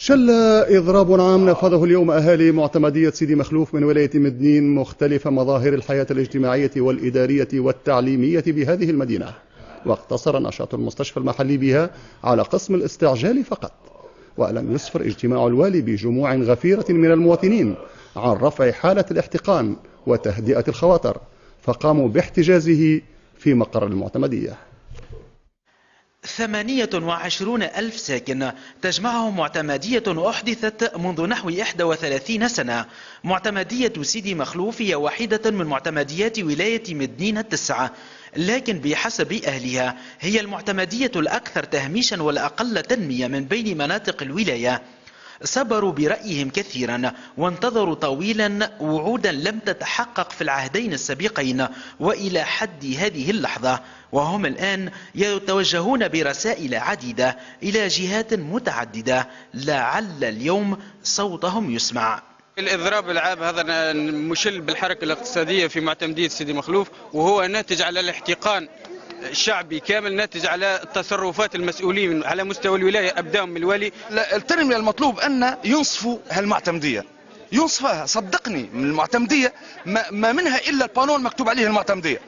شل إضراب عام نفذه اليوم أهالي معتمدية سيدي مخلوف من ولاية مدنين مختلف مظاهر الحياة الاجتماعية والإدارية والتعليمية بهذه المدينة، واقتصر نشاط المستشفى المحلي بها على قسم الاستعجال فقط. ولم يسفر اجتماع الوالي بجموع غفيرة من المواطنين عن رفع حالة الاحتقان وتهدئة الخواطر، فقاموا باحتجازه في مقر المعتمدية. 28,000 ساكن تجمعهم معتمدية أحدثت منذ نحو 31 سنة. معتمدية سيدي مخلوف هي واحدة من معتمديات ولاية مدنين التسعة، لكن بحسب أهلها هي المعتمدية الأكثر تهميشا والأقل تنمية من بين مناطق الولاية. صبروا برأيهم كثيرا وانتظروا طويلا وعودا لم تتحقق في العهدين السابقين وإلى حد هذه اللحظة، وهم الآن يتوجهون برسائل عديدة إلى جهات متعددة لعل اليوم صوتهم يسمع. الإضراب العام هذا مشل بالحركة الاقتصادية في معتمدية سيدي مخلوف، وهو ناتج على الاحتقان الشعبي كامل، ناتج على تصرفات المسؤولين على مستوى الولاية أبداهم من الوالي. التنمية المطلوب أن ينصفوا هالمعتمدية، ينصفها صدقني. من المعتمدية ما منها إلا البانون مكتوب عليه المعتمدية.